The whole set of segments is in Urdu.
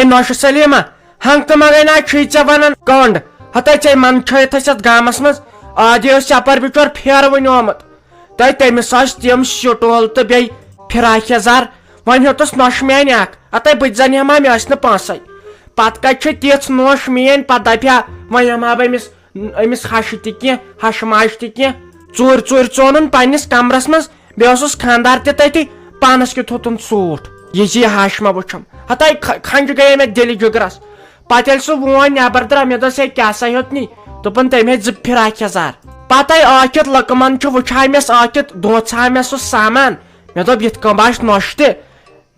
نوش سلیما ہنگ تو مگر نا چھ ے ونان کنڈ ہتھے ے من چھت ات گامس مز آدی چپر بچور پھیر ون آمت تمس تم شٹول تو بی فراک یزار ون ہیوتس نوش میان اخ اتھے بت زن ہما مے پونسے پتہ کتہ تیژ نوش مین پتہ دپیا ون ہما بہ امس ہش تہ ہش ماج تہ ژور ژور ژونن پنس کمرس مز بیس خاندار تہ تتی پانس کت ہوتن ژوٹ یہ ہاشما وچھم ہتھے کھنج گئی مے دل جگرس پتہ یل سہ وون نبر درا مے دس کیا سا ہیوت نی دپن تم ہے 2 فراک یزار پتہ آکت لکمن چھ وچھامس آکت دونژھا مے سہ سامان مے دپ یت کم باش نوش تہ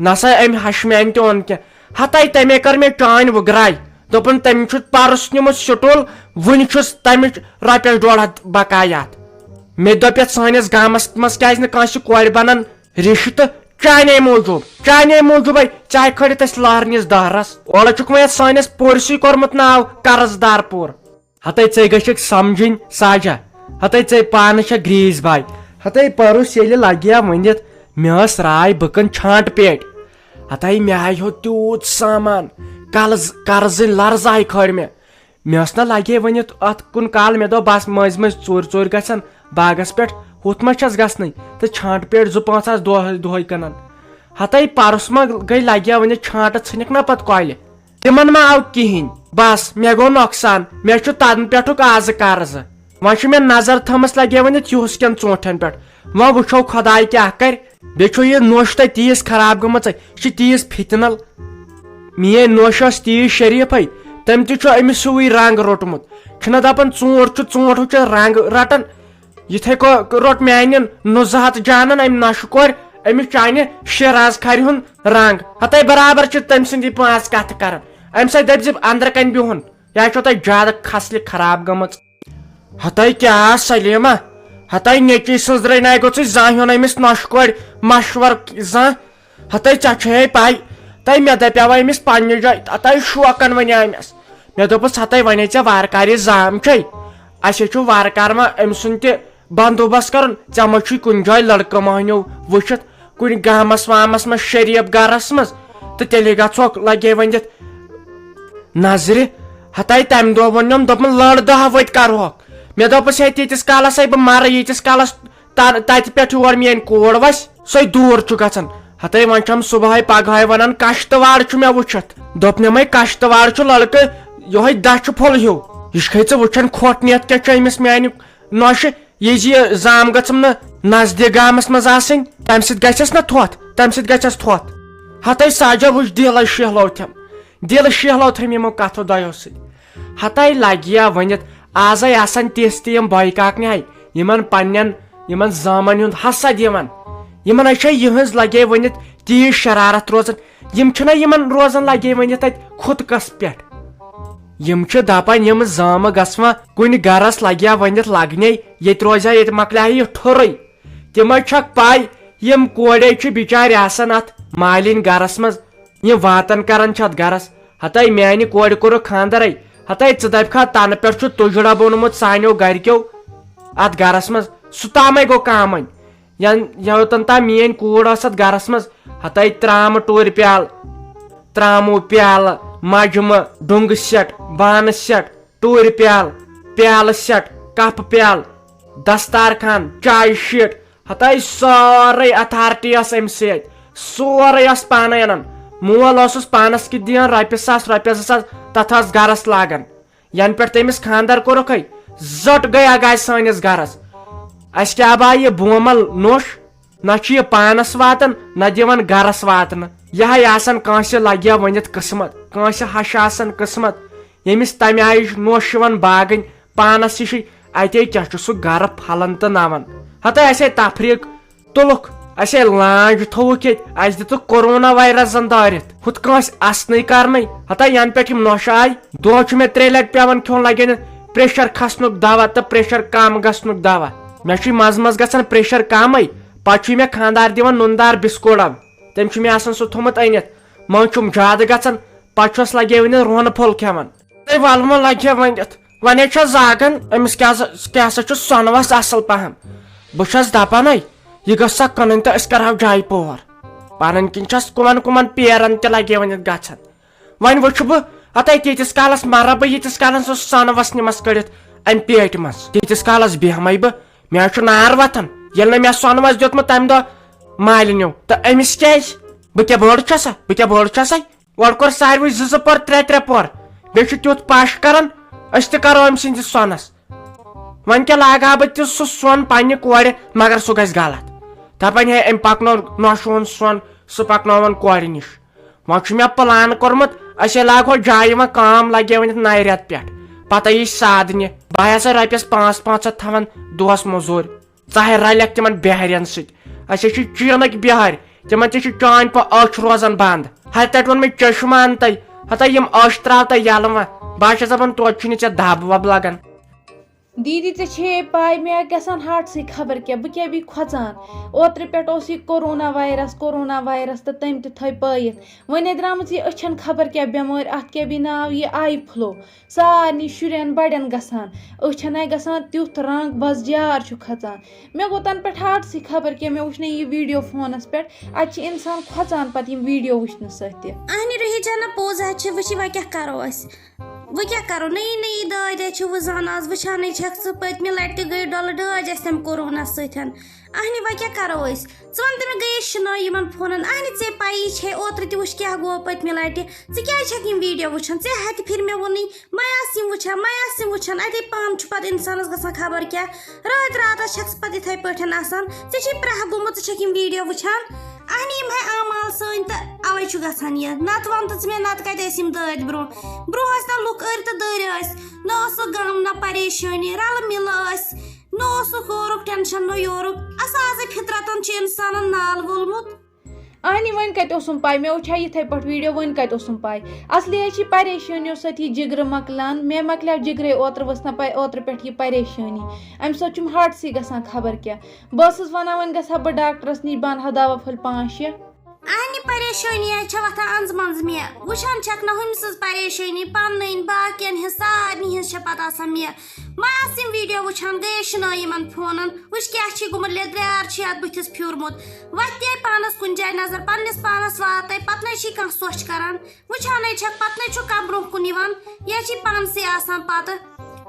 نسا ام ہش میان تہ اون کی ہتھے تمے کر مے چان وگراے دپن تم چھ پارس نمت شٹول ون چھس تمچ رۄپیس 150 بقایات مے دپ یت سٲنِس گامس مز کیازِ نہٕ کٲنٛسہِ کورِ بنان رشتہ تہٕ چانے موٗجوٗبے چاہے کھڑت اس لارنس دہرس اولہ چھُکھ وۄنۍ یتھ سٲنِس پورسٕے کوٚرمُت ناو قرضدار پور ہتھے ژے گژھکھ سمجھن ساجا ہتھے ژے پانہٕ چھےٚ گریٖس باے ہتھے پرُس ییٚلہِ لگیا ؤنِتھ مےٚ ٲس راے بہٕ کٕنہٕ چھانٹ پیٹہِ ہتھے مےٚ آیہِ ہیوٚت تیوٗت سامان قرضٕنۍ لرز آیہِ کھٲرۍ مےٚ ٲس نہ لگے ؤنِتھ اتھ کُن کال مےٚ دوٚپ بس مٔنٛزۍ مٔنٛزۍ ژوٗرِ گژھن باغس پٮ۪ٹھ ہُتھ ما چھس گژھنٕے تہٕ چھانٹ پیٹ 2-5 آس دۄہے کٕنان ہتھے پرُس ما گٔے لگیا ؤنِتھ چھانٹہٕ ژھٕنِکھ نا پتہٕ کۄلہِ تمن ما آو کہیٖنۍ بس مےٚ گوٚو نۄقصان مےٚ چھُ تنہٕ پٮ۪ٹھُک آزٕ قرضہٕ وۄنۍ چھُ مےٚ نظر تھٲمٕژ لگیا ؤنِتھ یُہُس کٮ۪ن ژوٗنٛٹھٮ۪ن پٮ۪ٹھ وۄنۍ وٕچھو خۄداے کیاہ کرِ بیٚیہِ چھُ یہِ نوٚش تہِ تیٖژ خراب گٔمٕژ یہِ چھِ تیٖژ فِتنل میٲنۍ نوٚش ٲس تیٖژ شریٖفے تٔمۍ تہِ چھُ أمِس ہیوٗے رنگ روٚٹمُت چھُنہ دپان ژوٗنٛٹھ چھُ ژوٗنٛٹھ ہُہ چھُ رنگ رٹان یِتھے روٚٹ میانٮ۪ن نُزٕ ہتھ جانن امہِ نشہٕ کورِ أمِس چانہِ شِراز کھرِ ہُنٛد رنگ ہتھے برابر چھِ تٔمۍ سٕنٛدی 5 کتھٕ کران امہِ سۭتۍ دپزِ اندر کن بِہُن یا چھو تۄہہِ زیادٕ کھسلہِ خراب گٔمٕژ ہتھے کیاہ سلیما ہتھے نیچی سٕنٛزرے ناے گوٚژھ زانٛہہ ہیوٚن أمِس نۄشہٕ کورِ مشور زانٛہہ ہتھے ژےٚ چھے پاے تۄہہِ مےٚ دپیاو أمِس پننہِ جایہِ ہتھے شوقن ونیاو مےٚ مےٚ دوٚپُس ہتھے ونے ژےٚ وارٕ کارِ یہِ زام چھے اسے چھُ وارٕ کار ما أمۍ سُنٛد تہِ بندوبست کرُن ژےٚ ما چھُے کُنہِ جایہِ لڑکہٕ مہنیو وٕچھِتھ کُنہِ گامس وامس منٛز شریٖف گرس منٛز تہٕ تیٚلے گژھوکھ لگے ؤنِتھ نظرِ ہتھے تمہِ دۄہ ووٚنُم دوٚپُن لڑ 10 ؤتۍ کرہوکھ مےٚ دوٚپُس ہے تیٖتِس کالس ہے بہٕ مرٕ ییٖتِس کالس تتہِ پٮ۪ٹھ یور میٲنۍ کوٗر وسہِ سۄے دوٗر چھُ گژھان ہتھے وۄنۍ چھم صبحٲے پگہٲے ونان کشتٕوار چھُ مےٚ وٕچھِتھ دوٚپنمے کشتٕوار چھُ لڑکہٕ یہوے دچھِ پھوٚل ہیوٗ یہِ چھے ژٕ وٕچھان کھوٚٹ نِتھ کیاہ چھُ أمِس میانہِ نوشہِ یہِ زِ یہِ زام گژھم نہٕ نزدیٖک گامس منٛز آسٕنۍ تمہِ سۭتۍ گژھٮ۪س نا تھوٚتھ ہتھے ساجا وٕچھ دِلے شیہلو تھم یِمو کتھو دۄیو سۭتۍ ہتھے لگیا ؤنِتھ آزے آسان تِژھ تہِ یِم بٲے کاکنہِ یِمن پننٮ۪ن یِمن زامن ہُنٛد حسد یِمن چھے یِہٕنٛز لگے ؤنِتھ تیٖژ شرارت روزان یِم چھِنہ یِمن روزان لگے ؤنِتھ تتہِ خُدکس پٮ۪ٹھ یِم چھِ دپان یِم زامہٕ گژھوا کُنہِ گرس لگیا ؤنِتھ لگنے ییٚتہِ روزیا ییٚتہِ مۄکلیٛا یہِ ٹھُرٕے تِمے چھکھ پاے یِم کورے چھِ بِچارِ آسان اتھ مالِنۍ گرس منٛز یِم واتان کران چھِ اتھ گرس ہتھے میانہِ کورِ کوٚرُکھ خاندرے ہتھے ژٕ دپکھا تنہٕ پٮ۪ٹھ چھُ تُجڑا بوٚنمُت سانیو گرِکیو اتھ گرس منٛز سُہ تامے گوٚو کامن یوتن تام میٲنۍ کوٗر ٲس اتھ گرس منٛز ہتھے ترامہٕ ٹوٗرِ پیالہٕ تراموٗ پیالہٕ مجمہٕ ڈُنگہٕ سیٹ بانہٕ سیٹ ٹوٗرِ پیالہٕ سیٹ کپہٕ پیالہٕ دستارخان چایہِ شیٖٹ ہتھے سورے اتھارٹی ٲس امہِ سۭتۍ سورے ٲس پانے انان مول اوسُس پانس کِتھ دِوان رۄپیہِ 2,000 تتھ ٲس گرس لاگان ینہٕ پٮ۪ٹھ تٔمِس خاندر کوٚرُکھے زٔٹ گٔے اگاے سٲنِس گرس اسہِ کیاہ باے یہِ بومل نوٚش نہ چھُ یہِ پانس واتان نہ دِوان گرس واتنہٕ یہے آسان کٲنٛسہِ لگیا ؤنِتھ قٕسمت کٲنٛسہِ ہش آسان قٕسمت ییٚمِس تمہِ آیہِ نوٚش یِوان باگٕنۍ پانس ہِشی اتے کیاہ چھُ سُہ گرٕ پھلان تہٕ نوان ہتھے اسے تفریٖق تُلُکھ اسے لانٛج تھوٚوُکھ ییٚتہِ اسہِ دِتُکھ کورونا وایرس زن دٲرِتھ ہُتھ کٲنٛسہِ اسنٕے کرنٕے ہتھے ینہٕ پٮ۪ٹھ یِم نوٚش آیہِ دۄہ چھُ مےٚ 3 لٹہِ پیٚوان کھیوٚن لگن پریشر کھسنُک دوا تہٕ پریشر کم گژھنُک دوا مےٚ چھُ منٛزٕ گژھان پریشر کمے پتہٕ چھُ مےٚ خاندار دِوان نُندار بِسکوٗٹ تٔمۍ چھُ مےٚ آسان سُہ تھوٚمُت أنِتھ منٛزٕ چھُم زیادٕ گژھان پتہٕ چھُس لگے ؤنِتھ رونہٕ پھوٚل کھٮ۪وان ولمہٕ لگے ؤنِتھ ونے چھس زاگان أمِس کیٛاہ سا چھُ سۄنوس اصل پہم بہٕ چھس دپانے یہِ گٔژھ سا کٕنٕنۍ تہٕ أسۍ کرہاو جایہِ پور پنٕنۍ کِنۍ چھس کُمن پیرن تہِ لگے ؤنِتھ گژھان وۄنۍ وٕچھٕ بہٕ ہتاے تیٖتِس کالس مرا بہٕ ییٖتِس کالس سُہ سۄنہٕ وس نِمس کٔڑِتھ امہِ پیٹہِ منٛز تیٖتِس کالس بیہمے بہٕ مےٚ حظ چھُ نار وتھان ییٚلہِ نہٕ مےٚ سۄنہٕ وس دیُتمُت تمہِ دۄہ مالِنیو تہٕ أمِس کیازِ بہٕ کیٛاہ بٔڑ چھسا بٔڑ چھسا گۄڈٕ کوٚر ساروٕے 2 پور 3 پور بیٚیہِ چھُ تیُتھ پش کران أسۍ تہِ کرو أمۍ سٕنٛدِس سۄنس وۄنۍ کیٛاہ لاگہٕ ہا بہٕ تہِ سُہ سۄن پننہِ کورِ مگر سُہ گژھِ غلط دپان ہے أمۍ پکنو نۄشوُن سۄن سُہ پکناوان کورِ نِش وۄنۍ چھُ مےٚ پلان کوٚرمُت أسۍ لاگہو جایہِ وۄنۍ کٲم لگے وۄنۍ نَیہِ رٮ۪تہٕ پٮ۪ٹھ پتہٕ یی سادنہِ بہٕ ہسا رۄپیس 500 تھاوان دۄہس موٚزوٗرۍ ژاہے رلٮ۪کھ تِمن بِہارٮ۪ن سۭتۍ أسۍ چھِ چیٖنٕکۍ بِہارۍ تِمن تہِ چھِ چٲنۍ پٲٹھۍ أچھ روزان بنٛد ہتہِ تتہِ ووٚن مےٚ چشمہٕ ان تَے ہتاے یِم أچھ تراو تَے یَلہٕ وۄنۍ بہٕ چھس دپان توتہِ چھُنہٕ ژےٚ دب وب لگان دیدی ژےٚ چھے پاے مےٚ گژھان ہارٹسٕے خبر کیٛاہ بہٕ کیٛاہ بی کھۄژان اوترٕ پٮ۪ٹھ اوس یہِ کورونا وایرس تہٕ تٔمۍ تہِ تھٲے پٲیِتھ وۄنۍ درٛامٕژ یہِ أچھن خبر کیٛاہ بٮ۪مٲرۍ اتھ کیٛاہ بی ناو یہِ آی فلو سارنٕے شُرٮ۪ن بڑٮ۪ن گژھان أچھن آے گژھان تیُتھ رنٛگ بس جار چھُ کھژان مےٚ گوٚو تنہٕ پٮ۪ٹھ ہارٹسٕے خبر کیٛاہ مےٚ وٕچھنٲے یہِ ویٖڈیو فونس پٮ۪ٹھ اتہِ چھِ انسان کھۄژان پتہٕ یِم ویٖڈیو وٕچھنہٕ سۭتۍ تہِ اہنہِ رہی جانا پوز ہے وٕچھِ وۄنۍ کیٛاہ کرو أسۍ وۄنۍ کیٛاہ کرو نٔیی دٲدۍ چھِ وٕزان آز وٕچھانٕے چھکھ ژٕ پٔتمہِ لٹہِ تہِ گٔے ڈۄلہٕ ڈٲج اَسہِ تَمہِ کورونا سۭتۍ اہنہِ وۄنۍ کیٛاہ کرو أسۍ ژٕ وَن تہٕ مےٚ گٔیے شِنٲے یِمن فونن اہنہِ ژےٚ پَیی چھے اوترٕ تہِ وٕچھ کیٛاہ گوٚو پٔتمہِ لٹہِ ژٕ کیٛازِ چھکھ یِم ویٖڈیو وٕچھان ژےٚ ہَتہِ پھِرِ مےٚ ووٚنُے مَے آس یِم وٕچھان اَتے پانہٕ چھُ پَتہٕ اِنسانَس گژھان خبر کیٛاہ راتس چھکھ ژٕ پَتہٕ یِتھَے پٲٹھۍ آسان ژےٚ چھے پرٛاہ گوٚمُت ژٕ چھکھ یِم ویٖڈیو وٕچھان اہنہِ یِم ہے اعمال سٲنۍ تہٕ اَوَے چھُ گژھان یہِ نَتہٕ وَن تہٕ ژٕ مےٚ نَتہٕ کَتہِ ٲسۍ یِم دٲدۍ برٛونٛہہ ٲسۍ نہ لُکھ أرۍ تہٕ دٔرۍ ٲسۍ نہ اوسُکھ غم نہ پریشٲنی رَلہٕ مِلہٕ ٲسۍ نہ اوسُکھ ہورُک ٹٮ۪نشَن نہ یورُک آزَے فِطرتن چھُ اِنسانن نال وولمُت اہنہِ وۄنۍ کتہِ اوسُم پاے مےٚ وٕچھا یِتھے پٲٹھۍ ویٖڈیو وۄنۍ کتہِ اوسُم پاے اصلی حظ چھِ پریشٲنیو سۭتۍ یہِ جگرٕ مۄکلان مےٚ مۄکلیو جگرے اوترٕ ؤژھ نہ اوترٕ پٮ۪ٹھ یہِ پریشٲنی اَمہِ سۭتۍ چھُم ہارٹسٕے گژھان خبر کیٛاہ بہٕ ٲسٕس ونان وۄنۍ گژھٕ ہا بہٕ ڈاکٹرس نِش بہٕ انہٕ ہا دوا پھٔلۍ 5-6 اہنہِ پریشٲنی حظ چھےٚ وۄتھان انٛزٕ منٛزٕ مےٚ وٕچھان چھکھ نہ ہُمہِ سٕنٛز پریشٲنی پنٕنۍ باقین ہٕنٛز سارنٕے ہٕنٛز چھےٚ پتہٕ آسان مےٚ وۄنۍ آسہٕ یِم ویٖڈیو وٕچھان گٔیے شِنٲے یِمن فونن وٕچھ کیٛاہ چھُے گوٚمُت لیٚدریار چھُ یتھ بٕتھِس پھیوٗرمُت وۄتھِ پانس کُنہِ جایہِ نظر پننِس پانس واتے پتہٕ نَے چھی کانٛہہ سۄچھ کران وٕچھانے چھکھ پتہٕ نَے چھُ کانٛہہ برونٛہہ کُن یِوان یا چھی پانسٕے آسان پتہٕ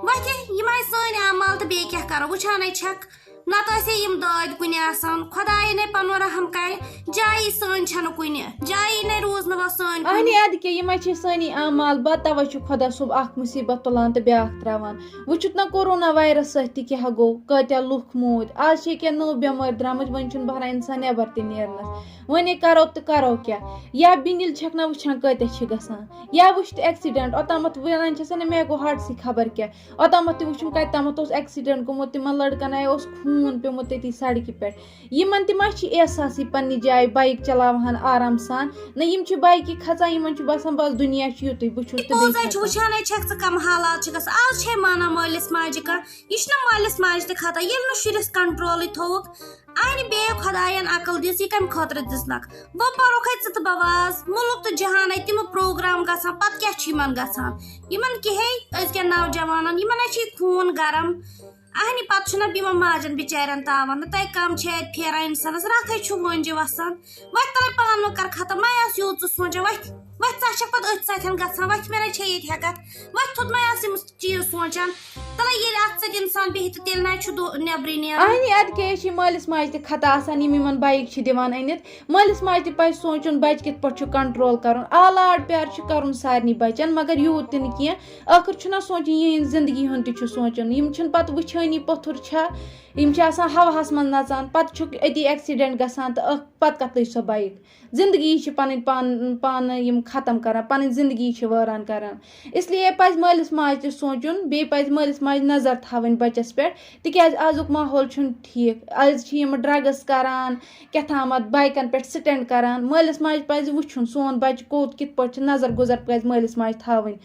وۄتھِ یِم آے سٲنۍ اعمال تہٕ بیٚیہِ کیٛاہ کرو وٕچھانے چھکھ نتہٕ ٲسے یِم دٲدۍ کُنہِ آسان خۄداے نے پنُن رحم کرِ جایی سٲنۍ چھنہٕ کُنہِ جایی نے روٗز نہٕ وۄنۍ سٲنۍ اہنہِ اَدٕ کیٛاہ یِمے چھِ سٲنی اعمال بد تَوے چھُ خۄدا صٲب اکھ مُصیٖبت تُلان تہٕ بیاکھ تراوان وٕچھُتھ نہ کورونا وایرس سۭتۍ تہِ کیٛاہ گوٚو کۭتیاہ لُکھ موٗدۍ آز چھِ کینٛہہ نٔو بٮ۪مٲرۍ درٛامٕژ وۄنۍ چھُنہٕ بہران اِنسان نٮ۪بر تہِ نیرنس وۄنۍ کرو تہٕ کرو کیٛاہ یا بِنِل چھکھ نہ وٕچھان کۭتیاہ چھِ گژھان یا وٕچھ تہٕ ایٚکسِڈنٹ اوٚتامَتھ وَنان چھَس نہ مےٚ گوٚو ہارٹسٕے خبر کیٛاہ اوٚتامَتھ تہِ وٕچھُم کَتہِ تامَتھ اوس ایٚکسِڈنٹ گوٚمُت تِمن لٔڑکن آے اوس خوٗن پیوٚمُت تٔتی سڑکہِ پٮ۪ٹھ یِمن تہِ ما چھِ احساسٕے پننہِ جایہِ بایِک چلاوہن آرام سان نہ یِم چھِ بایکہِ کھژان یِمن چھُ باسان بس دُنیا چھُ یُتُے بہٕ چھُس تہٕ وٕچھانے چھکھ ژٕ کم حالات چھِ گژھان آز چھے مانان مٲلِس ماجہِ کانٛہہ یہِ چھُنہ مٲلِس ماجہِ تہِ کھَتان ییٚلہِ نہٕ شُرِس کنٹرولٕے تھووُکھ اہنہِ بیٚیہِ خۄداین عقل دِژ یہِ کمہِ خٲطرٕ دِژنکھ وۄنۍ پَرُکھ ژٕ تہٕ بہٕ واز مُلُک تہٕ جہانے تِمہٕ پروگرام گژھان پتہٕ کیٛاہ چھُ یِمن گژھان یِمن کِہے أزکٮ۪ن نوجوانن یِمن ہا چھُ خوٗن گرم اہنہِ پتہٕ چھُنہ یِمن ماجن بِچارٮ۪ن تاوان نہٕ تۄہہِ کم چھِ اَتہِ پھیران اِنسانس راتھے چھُ وٲنجہِ وسان وۄتھ تَلے پانہٕ ؤنۍ کر ختم مَے آس یوٗت ژٕ سونٛچان وۄتھ ژٕ چھکھ پتہٕ أتھۍ سۭتۍ گژھان وۄتھ مےٚ نَے چھے ییٚتہِ ہٮ۪کتھ وۄتھ تھوٚد مَے آس یِم چیٖز سونٛچان تَلے ییٚلہِ اَتھ سۭتۍ اِنسان بیٚہہِ تہٕ تیٚلہِ نَے چھُ نٮ۪برٕے نیران اہنہِ اَدٕ کیٛاہ چھِ مٲلِس ماجہِ تہِ خطا آسان یِم یِمن بایِک چھِ دِوان أنِتھ مٲلِس ماجہِ تہِ پَزِ سونٛچُن بَچہِ کِتھ پٲٹھۍ چھُ کنٹرول کرُن لاڈ پیار چھُ کرُن سارنٕے بَچن مگر یوٗت تہِ نہٕ کیٚنٛہہ ٲخٕر چھُنہ سونٛچُن یِہِنٛز زندگی ہُنٛد تہِ چھُ سونٛچُن یِم چھِنہٕ پتہٕ وٕچھٲنی پوٚتھُر چھا یِم چھِ آسان ہواہس منٛز نژان پتہٕ چھُکھ أتی ایٚکسِڈنٹ گژھان تہٕ پتہٕ کتھ لٔج سۄ بایِک زندگی چھِ پنٕنۍ پانہٕ یِم ختم کران پنٕنۍ زندگی چھِ وٲران کران اس لیے پزِ مٲلِس ماجہِ تہِ سونٛچُن بیٚیہِ پزِ مٲلِس ماجہِ نظر تھاوٕنۍ بچس پٮ۪ٹھ تِکیٛازِ آزُک ماحول چھُنہٕ ٹھیٖک آز چھِ یِم ڈرگٕس کران کیٛاہ تھامتھ بایکن پٮ۪ٹھ سٹینٛڈ کران مٲلِس ماجہِ پزِ وٕچھُن سون بچہِ کوٚت کِتھ پٲٹھۍ چھُ نظر گُزر پزِ مٲلِس ماجہِ تھاوٕنۍ